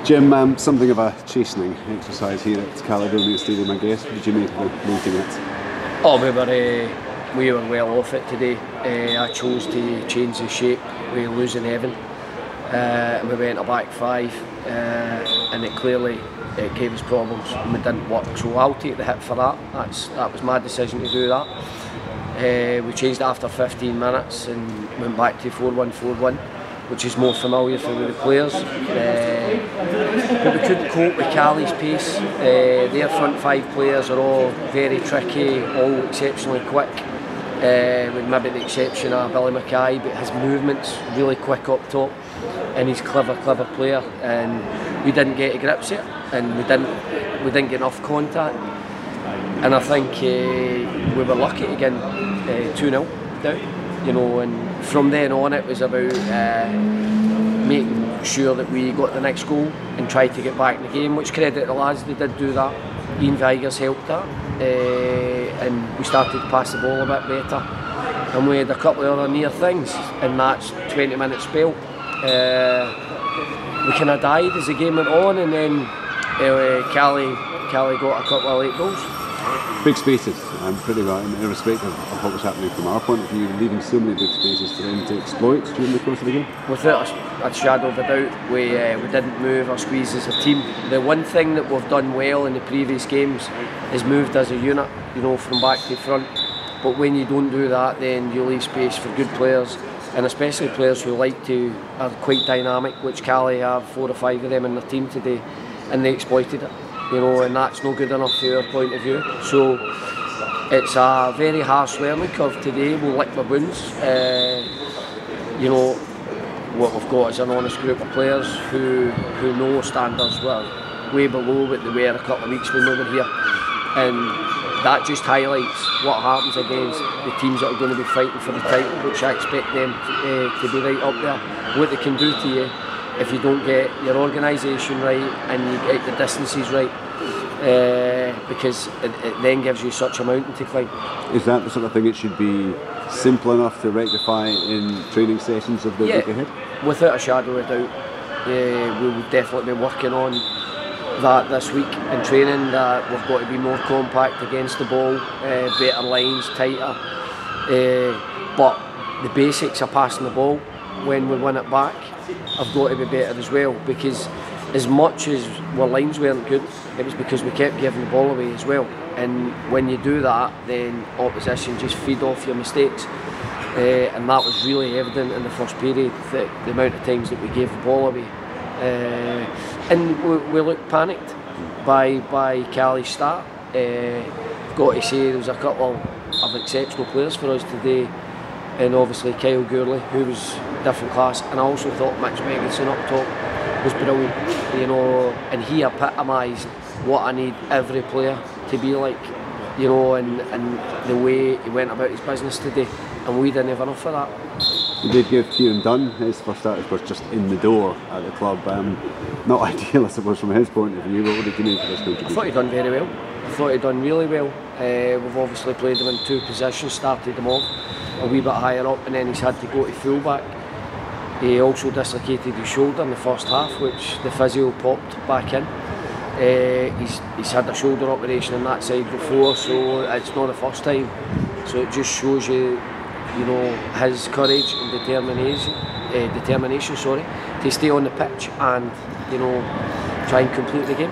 Jim, something of a chastening exercise here at Caledonian Stadium, I guess. What did you make of the 90 minutes? Oh, we were well off it today. I chose to change the shape. We were losing Evan. And we went a back five, and it clearly gave us problems and we didn't work. So I'll take the hit for that. That was my decision to do that. We changed after 15 minutes and went back to 4-1-4-1, which is more familiar for the players. But we couldn't cope with Cali's pace. Their front five players are all very tricky, all exceptionally quick. With maybe the exception of Billy McIntyre, but his movement's really quick up top, and he's clever player. And we didn't get to grips it, and we didn't get enough contact. And I think we were lucky to get 2-0 down, you know. And from then on, it was about making sure that we got the next goal and tried to get back in the game. Which credit the lads, they did do that. Ian Vigers helped that, and we started to pass the ball a bit better. And we had a couple of other near things in that 20-minute spell. We kind of died as the game went on, and then Cali got a couple of late goals. Big spaces, pretty well, irrespective of what was happening from our point of view, leaving so many big spaces for them to exploit during the course of the game. Without a shadow of a doubt, we didn't move or squeeze as a team. The one thing that we've done well in the previous games is moved as a unit, you know, from back to front. But when you don't do that, then you leave space for good players, and especially players who are quite dynamic, which Cali have 4 or 5 of them in their team today, and they exploited it. You know, and that's no good enough from our point of view. So it's a very harsh learning curve today. We'll lick the wounds. You know, what we've got is an honest group of players who know standards were way below what they were a couple of weeks when we were here, and that just highlights what happens against the teams that are going to be fighting for the title, which I expect them to be right up there. What they can do to you if you don't get your organisation right and you get the distances right, because it then gives you such a mountain to climb. Is that the sort of thing it should be simple enough to rectify in training sessions of the week ahead? Without a shadow of a doubt. We will definitely be working on that this week in training, that we've got to be more compact against the ball, better lines, tighter. But the basics of passing the ball when we win it back have got to be better as well, because as much as our lines weren't good, it was because we kept giving the ball away as well. And when you do that, then opposition just feed off your mistakes. And that was really evident in the first period, that the amount of times that we gave the ball away. And we looked panicked by Cali's start. Got to say, there was a couple of exceptional players for us today, and obviously Kyle Gourley, who was different class, and I also thought Mitch Megginson up top was brilliant, you know, and he epitomised what I need every player to be like, you know, and the way he went about his business today, and we didn't have enough of that. You did give Kieran Dunn his first start, of course, just in the door at the club. Not ideal, I suppose, from his point of view, but what did you make of this contribution? I thought he'd done very well. I thought he'd done really well. We've obviously played him in 2 positions, started him off a wee bit higher up, and then he's had to go to full-back. He also dislocated his shoulder in the first half, which the physio popped back in. He's had a shoulder operation on that side before, so it's not the first time. So it just shows you, you know, his courage and determination, to stay on the pitch and, you know, try and complete the game.